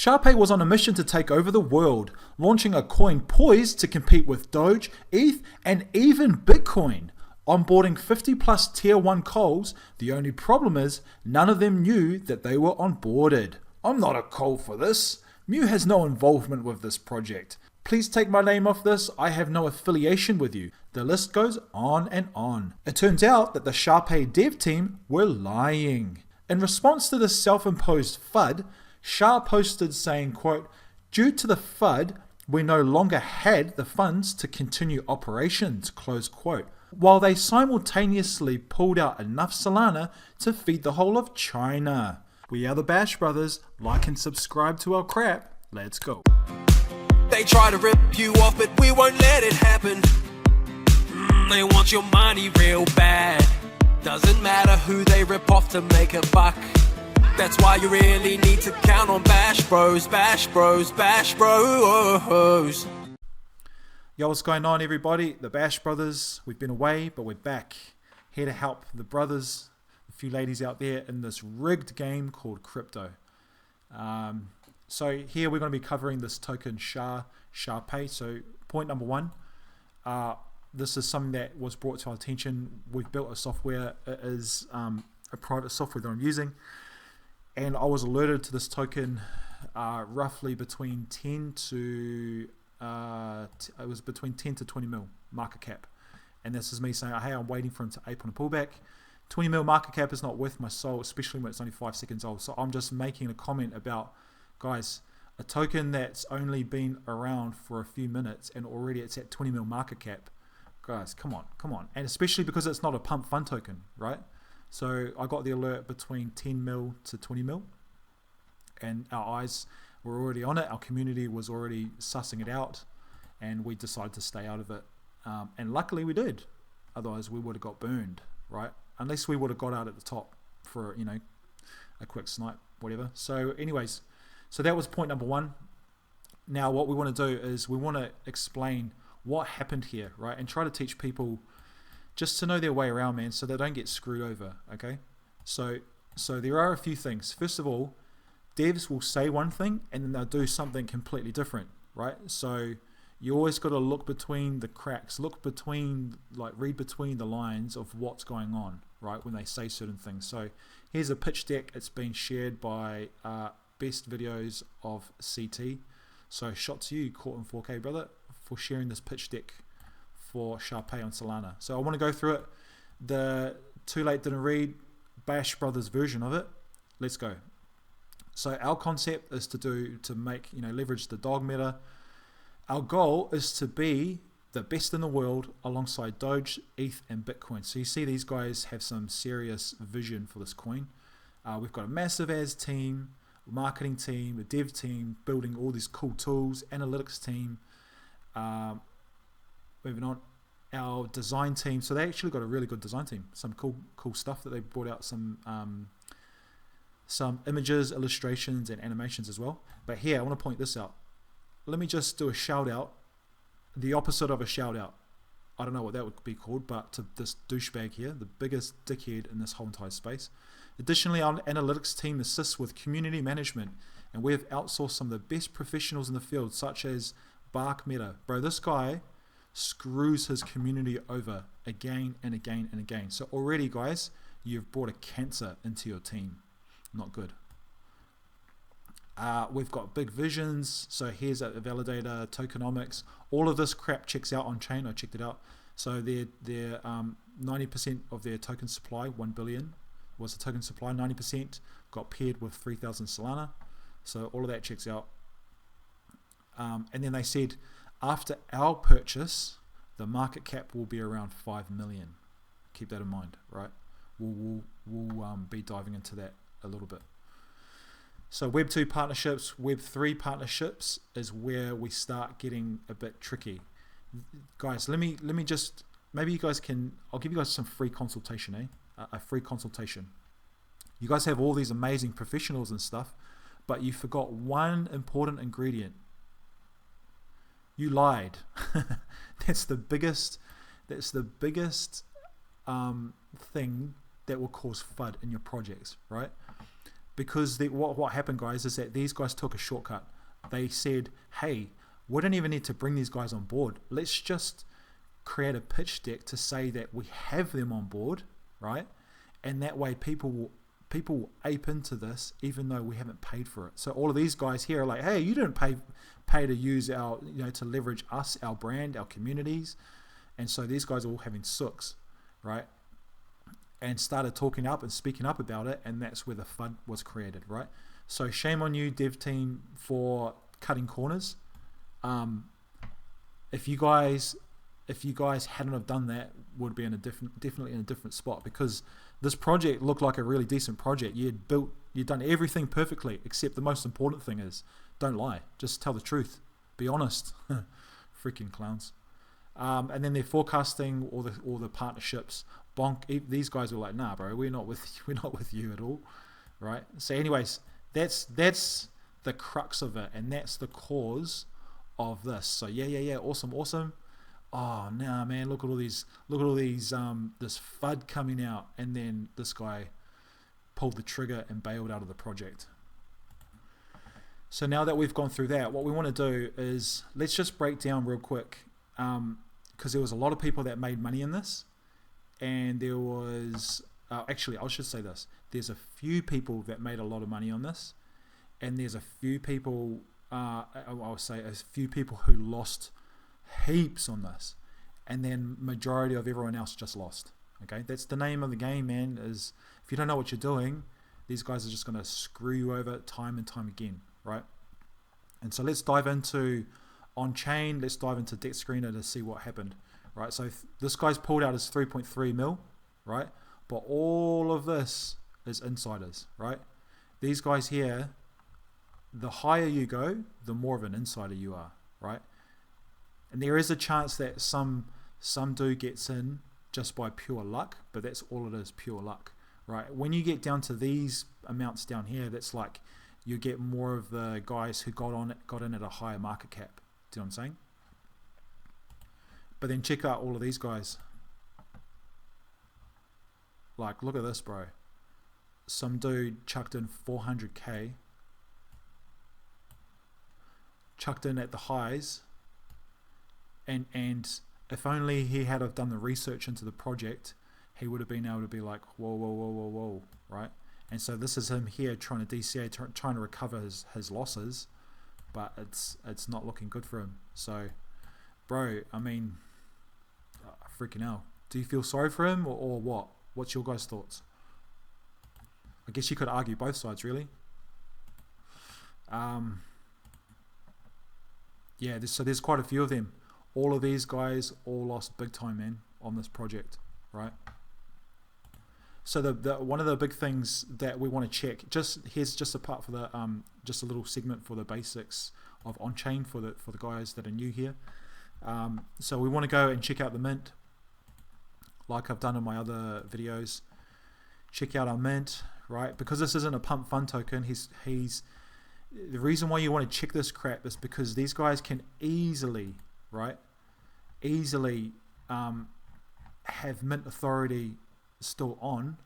Sharpei was on a mission to take over the world, launching a coin poised to compete with Doge, ETH, and even Bitcoin. Onboarding 50 plus tier 1 coals, the only problem is none of them knew that they were onboarded. I'm not a coal for this. Mew has no involvement with this project. Please take my name off this, I have no affiliation with you. The list goes on and on. It turns out that the Sharpei dev team were lying. In response to this self-imposed FUD, Shah posted saying, quote, "Due to the FUD, we no longer had the funds to continue operations," close quote, while they simultaneously pulled out enough Solana to feed the whole of China. We are the Bash Brothers. Like and subscribe to our crap. Let's go. They try to rip you off, but we won't let it happen. They want your money real bad. Doesn't matter who they rip off to make a buck. That's why you really need to count on Bash Bros, Bash Bros, Bash Bros. Yo, what's going on, everybody? The Bash Brothers. We've been away, but we're back. Here to help the brothers, a few ladies out there in this rigged game called crypto. So here we're going to be covering this token Sharpei. So point number one, this is something that was brought to our attention. We've built a software. It is a private software that I'm using. And I was alerted to this token roughly between 10 to it was between 10 to 20 mil market cap. And this is me saying, hey, I'm waiting for him to ape on a pullback. 20 mil market cap is not worth my soul, especially when it's only 5 seconds old. So I'm just making a comment about, guys, a token that's only been around for a few minutes and already it's at 20 mil market cap. Guys, come on. And especially because it's not a pump fund token, right? So I got the alert between 10 mil to 20 mil and our eyes were already on it. Our community was already sussing it out and we decided to stay out of it. And luckily we did. Otherwise we would have got burned, right? Unless we would have got out at the top for, a quick snipe, whatever. So anyways, so that was point number one. Now what we want to do is we want to explain what happened here, right? And try to teach people just to know their way around, man, so they don't get screwed over, okay? So there are a few things. First of all, devs will say one thing and then they'll do something completely different, right? So you always got to look between the cracks, read between the lines of what's going on, right, when they say certain things. So here's a pitch deck. It's been shared by Best Videos of CT. So shot to you, Caught in 4K, brother, for sharing this pitch deck for Sharpei on Solana. So I want to go through it. The Too Late Didn't Read Bash Brothers version of it. Let's go. So our concept is to make, leverage the dog meta. Our goal is to be the best in the world alongside Doge, ETH, and Bitcoin. So you see these guys have some serious vision for this coin. We've got a massive ads team, marketing team, a dev team, building all these cool tools, analytics team. Moving on, our design team. So they actually got a really good design team. Some cool stuff that they brought out. Some images, illustrations, and animations as well. But here, I want to point this out. Let me just do a shout out. The opposite of a shout out. I don't know what that would be called, but to this douchebag here, the biggest dickhead in this whole entire space. Additionally, our analytics team assists with community management, and we have outsourced some of the best professionals in the field, such as Bark Meta. Bro, this guy screws his community over again and again and again. So already, guys, you've brought a cancer into your team. Not good. We've got big visions. So here's a validator, tokenomics. All of this crap checks out on chain. I checked it out. So their 90% of their token supply, 1 billion, was the token supply. 90% got paired with 3,000 Solana. So all of that checks out. And then they said, after our purchase, the market cap will be around 5 million. Keep that in mind, right? We'll be diving into that a little bit. So Web 2 partnerships, Web 3 partnerships is where we start getting a bit tricky. Guys, let me just, maybe you guys can, I'll give you guys some free consultation, a free consultation. You guys have all these amazing professionals and stuff, but you forgot one important ingredient. You lied. That's the biggest thing that will cause FUD in your projects, right? because what happened, guys, is that these guys took a shortcut. They said, hey, we don't even need to bring these guys on board. Let's just create a pitch deck to say that we have them on board, right? And that way people will ape into this even though we haven't paid for it. So all of these guys here are like, hey, you didn't pay to use our, to leverage us, our brand, our communities. And so these guys are all having sooks, right? And started talking up and speaking up about it, and that's where the FUD was created, right? So shame on you, dev team, for cutting corners. If you guys hadn't have done that, would be definitely in a different spot, because this project looked like a really decent project. You'd done everything perfectly, except the most important thing is don't lie, just tell the truth, be honest. Freaking clowns. And then they're forecasting all the partnerships. Bonk. These guys were like, nah, bro, we're not with you at all, right? So, anyways, that's the crux of it, and that's the cause of this. So yeah, awesome. Oh, nah, man, look at all these, this FUD coming out, and then this guy pulled the trigger and bailed out of the project. So now that we've gone through that, what we want to do is let's just break down real quick, because there was a lot of people that made money in this, and there was actually, I should say this: there's a few people that made a lot of money on this, and there's a few people, I'll say a few people who lost heaps on this, and then majority of everyone else just lost. Okay, that's the name of the game, man. Is if you don't know what you're doing, these guys are just going to screw you over time and time again, right? And so let's dive into on-chain. Let's dive into Debt Screener to see what happened, right? So this guy's pulled out his 3.3 mil, right? But all of this is insiders, right? These guys here, the higher you go, the more of an insider you are, right? And there is a chance that some dude gets in just by pure luck, but that's all it is, pure luck, right? When you get down to these amounts down here, that's like you get more of the guys who got in at a higher market cap. Do you know what I'm saying? But then check out all of these guys. Like, look at this, bro. Some dude chucked in 400k, chucked in at the highs. And if only he had have done the research into the project, he would have been able to be like, whoa, right? And so this is him here trying to DCA, trying to recover his losses, but it's not looking good for him. So, bro, I mean, freaking hell. Do you feel sorry for him or what? What's your guys' thoughts? I guess you could argue both sides, really. Yeah, so there's quite a few of them. All of these guys all lost big time, man, on this project, right? So the one of the big things that we want to check, here's just a part for the just a little segment for the basics of on-chain for the guys that are new here. So we want to go and check out the mint, like I've done in my other videos. Check out our mint, right? Because this isn't a pump fund token. He's the reason why you want to check this crap is because these guys can easily have mint authority still on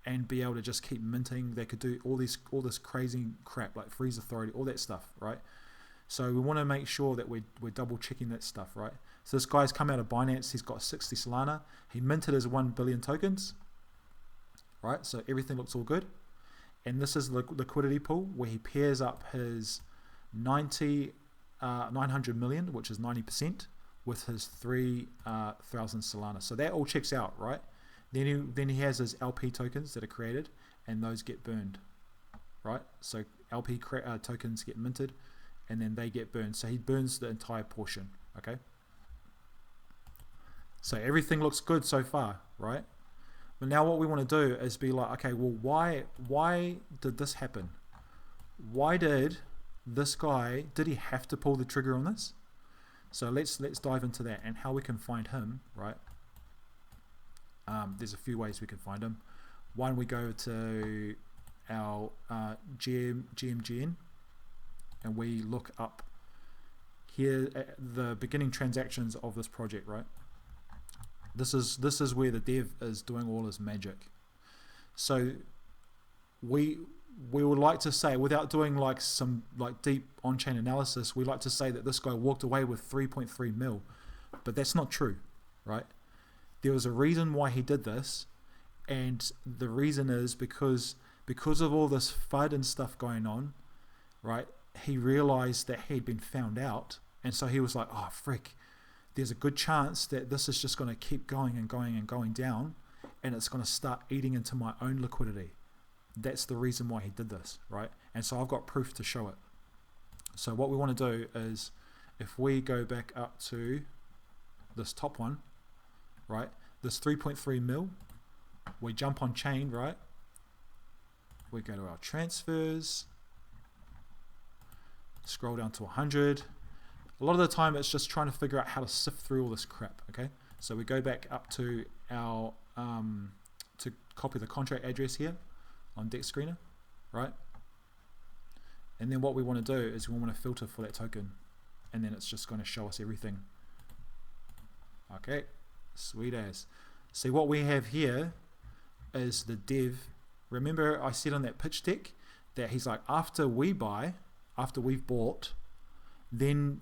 and be able to just keep minting. They could do all this crazy crap like freeze authority, all that stuff, right? So we want to make sure that we're double checking that stuff, right? So this guy's come out of Binance. He's got 60 Solana. He minted his 1 billion tokens, right? So everything looks all good. And this is the liquidity pool where he pairs up his 900 million, which is 90%, with his 3,000 Solana. So that all checks out, right? Then he has his LP tokens that are created, and those get burned, right? So LP tokens get minted, and then they get burned. So he burns the entire portion, okay? So everything looks good so far, right? But now what we want to do is be like, okay, well, why did this happen? Why did this guy, did he have to pull the trigger on this? So let's dive into that and how we can find him, right? There's a few ways we can find him. One, we go to our GMGN and we look up here at the beginning transactions of this project, right? This is where the dev is doing all his magic. So we we would like to say, without doing like some like deep on-chain analysis, we like to say that this guy walked away with 3.3 mil, but that's not true, right? There was a reason why he did this, and the reason is because of all this FUD and stuff going on, right? He realized that he'd been found out, and so he was like, oh frick, there's a good chance that this is just going to keep going and going and going down, and it's going to start eating into my own liquidity. That's the reason why he did this, right? And so I've got proof to show it. So what we want to do is, if we go back up to this top one, right, this 3.3 mil, we jump on chain, right? We go to our transfers, scroll down to 100. A lot of the time it's just trying to figure out how to sift through all this crap, okay? So we go back up to our, to copy the contract address here on Deck Screener, right? And then what we want to do is we want to filter for that token, and then it's just going to show us everything. Okay, sweet as. See, what we have here is the dev. Remember I said on that pitch deck that he's like, after we've bought, then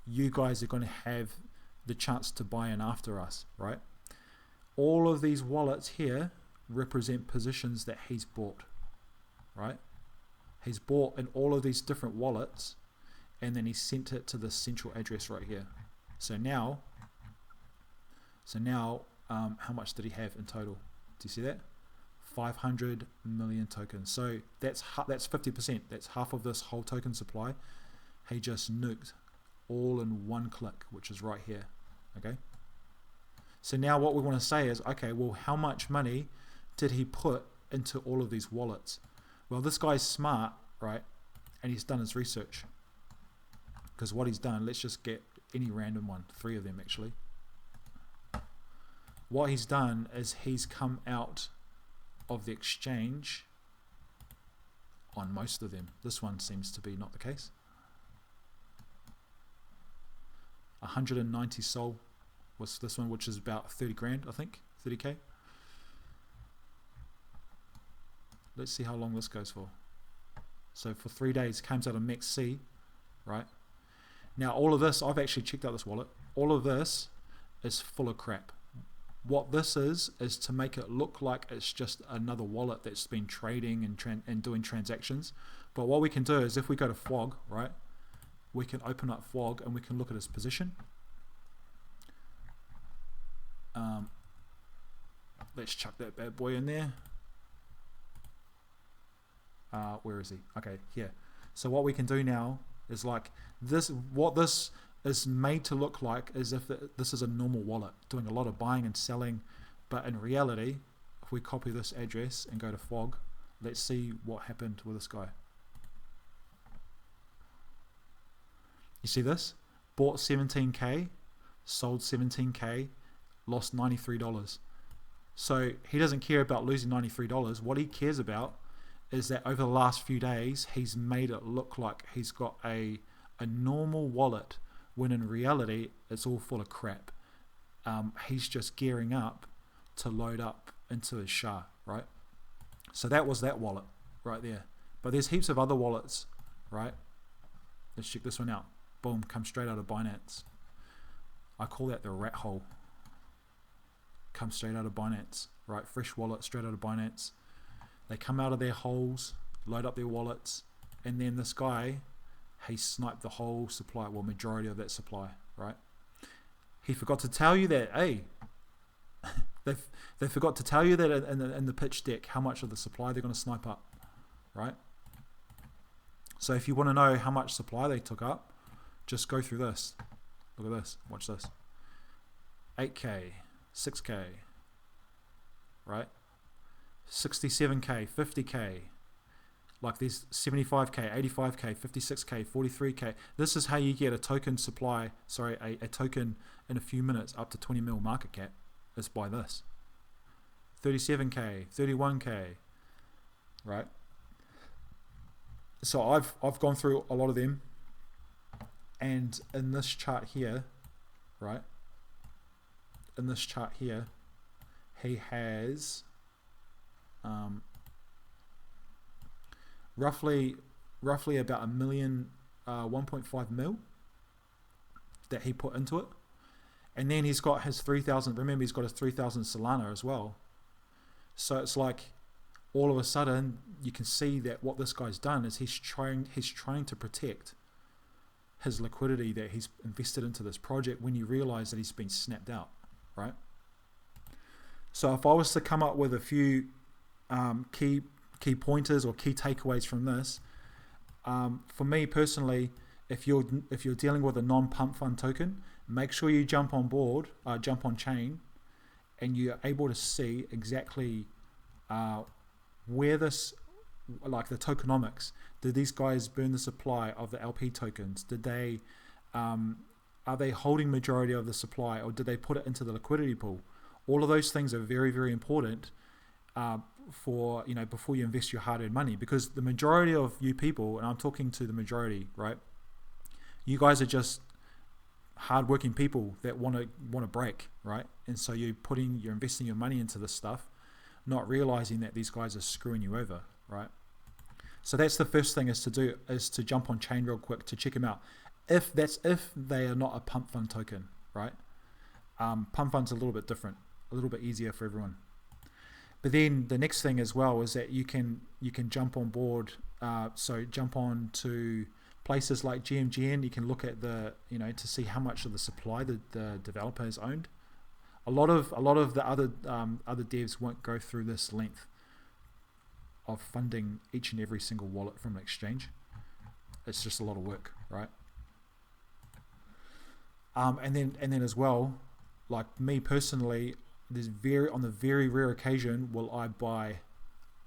you guys are going to have the chance to buy in after us, right? All of these wallets here represent positions that he's bought, right? He's bought in all of these different wallets, and then he sent it to the central address right here. So now, how much did he have in total? Do you see that? 500 million tokens. So that's 50%. That's half of this whole token supply. He just nuked all in one click, which is right here. Okay. So now what we want to say is, okay, well, how much money did he put into all of these wallets? Well, this guy's smart, right? And he's done his research. Because what he's done, let's just get any random one, 3 of them actually. What he's done is he's come out of the exchange on most of them. This one seems to be not the case. 190 Sol was this one, which is about 30 grand, I think, 30k. Let's see how long this goes for. So for 3 days, comes out of Max C, right? Now all of this, I've actually checked out this wallet. All of this is full of crap. What this is to make it look like it's just another wallet that's been trading and doing transactions. But what we can do is, if we go to FWOG, right, we can open up FWOG and we can look at his position. Let's chuck that bad boy in there. Where is he? Okay, here. So what we can do now is like this. What this is made to look like is if this is a normal wallet doing a lot of buying and selling, but in reality, if we copy this address and go to FWOG, let's see what happened with this guy. You see this? Bought 17k, sold 17k, lost $93. So he doesn't care about losing $93. What he cares about is that over the last few days, he's made it look like he's got a normal wallet, when in reality, it's all full of crap. He's just gearing up to load up into his SHA, right? So that was that wallet right there. But there's heaps of other wallets, right? Let's check this one out. Boom, comes straight out of Binance. I call that the rat hole. Comes straight out of Binance, right? Fresh wallet straight out of Binance. They come out of their holes, load up their wallets, and then this guy, he sniped the whole supply, well, majority of that supply, right? He forgot to tell you that, hey, they forgot to tell you that in the pitch deck how much of the supply they're going to snipe up, right? So if you want to know how much supply they took up, just go through this. Look at this. Watch this. 8k, 6k, right? 67k, 50k, like there's 75k, 85k, 56k, 43k. This is how you get a token supply, a token in a few minutes up to 20 mil market cap, is by this. 37k, 31k, right? So I've gone through a lot of them, and in this chart here, right? In this chart here, he has roughly about a million, 1.5 mil that he put into it. And then he's got his 3,000, remember he's got his 3,000 Solana as well. So it's like all of a sudden you can see that what this guy's done is he's trying to protect his liquidity that he's invested into this project when you realize that he's been snapped out, right? So if I was to come up with a few key pointers or key takeaways from this, for me personally, if you're dealing with a non-pump fund token, make sure you jump on board, jump on chain, and you're able to see exactly where this, like the tokenomics. Did these guys burn the supply of the LP tokens? Did they, are they holding majority of the supply, or did they put it into the liquidity pool? All of those things are very, very important for, you know, before you invest your hard-earned money, because the majority of you people, and I'm talking to the majority, right? You guys are just hard-working people that want to break, right? And so you're investing your money into this stuff, not realizing that these guys are screwing you over, right? So that's the first thing is to jump on chain real quick to check them out. If they are not a pump fund token, right? Pump fund's a little bit different, a little bit easier for everyone. But then the next thing as well is that you can jump on board. So jump on to places like GMGN. You can look at the, you know, to see how much of the supply the developer has owned. A lot of the other devs won't go through this length of funding each and every single wallet from an exchange. It's just a lot of work, right? And then as well, like me personally, on the very rare occasion will I buy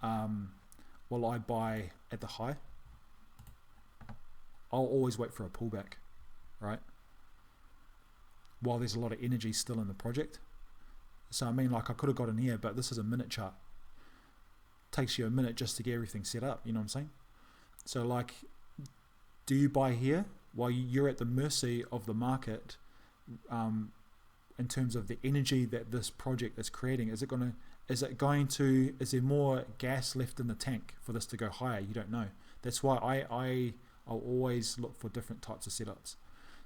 at the high. I'll always wait for a pullback, right? While there's a lot of energy still in the project. So I mean, like I could have got in here, but this is a minute chart. Takes you a minute just to get everything set up, you know what I'm saying? So like, do you buy here while you're at the mercy of the market in terms of the energy that this project is creating? Is there more gas left in the tank for this to go higher? You don't know. That's why I'll always look for different types of setups.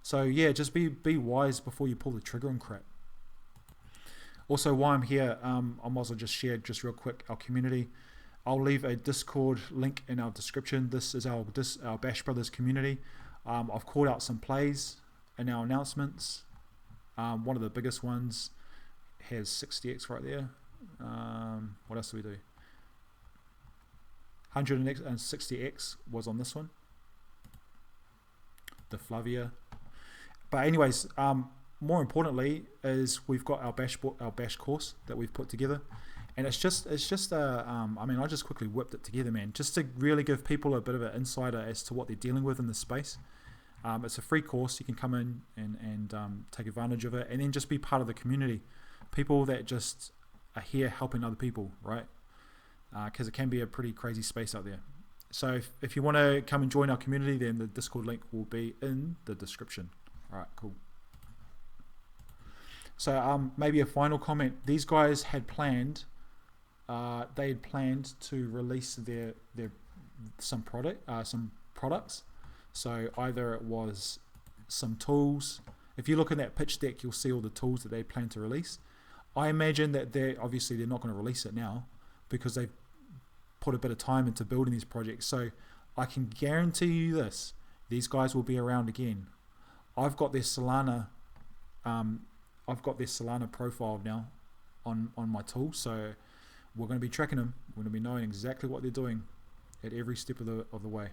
So yeah, just be wise before you pull the trigger on crap. Also, while I'm here, I might as well just share just real quick our community. I'll leave a Discord link in our description. This is our Bash Brothers community. I've called out some plays in our announcements. One of the biggest ones has 60x right there. What else do we do? 160x was on this one. The Flavia. But anyways, more importantly is we've got our bash course that we've put together, and it's just I mean, I just quickly whipped it together, man, just to really give people a bit of an insider as to what they're dealing with in this space. It's a free course. You can come in and take advantage of it, and then just be part of the community. People that just are here helping other people, right? Because it can be a pretty crazy space out there. So if you want to come and join our community, then the Discord link will be in the description. All right, cool. So maybe a final comment. These guys had planned, they had planned to release their some products. So either it was some tools. If you look in that pitch deck, you'll see all the tools that they plan to release. I imagine that they're not going to release it now because they've put a bit of time into building these projects. So I can guarantee you this: these guys will be around again. I've got their Solana profile now on my tool, so we're going to be tracking them. We're going to be knowing exactly what they're doing at every step of the way.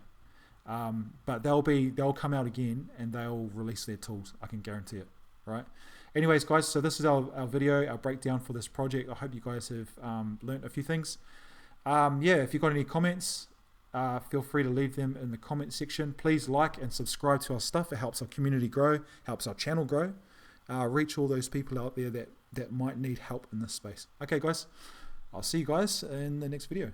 But they'll come out again and they'll release their tools. I can guarantee it. Right. Anyways, guys, so this is our video, our breakdown for this project. I hope you guys have learned a few things. Yeah, if you've got any comments, feel free to leave them in the comment section. Please like and subscribe to our stuff. It helps our community grow, helps our channel grow, reach all those people out there that might need help in this space. Okay, guys, I'll see you guys in the next video.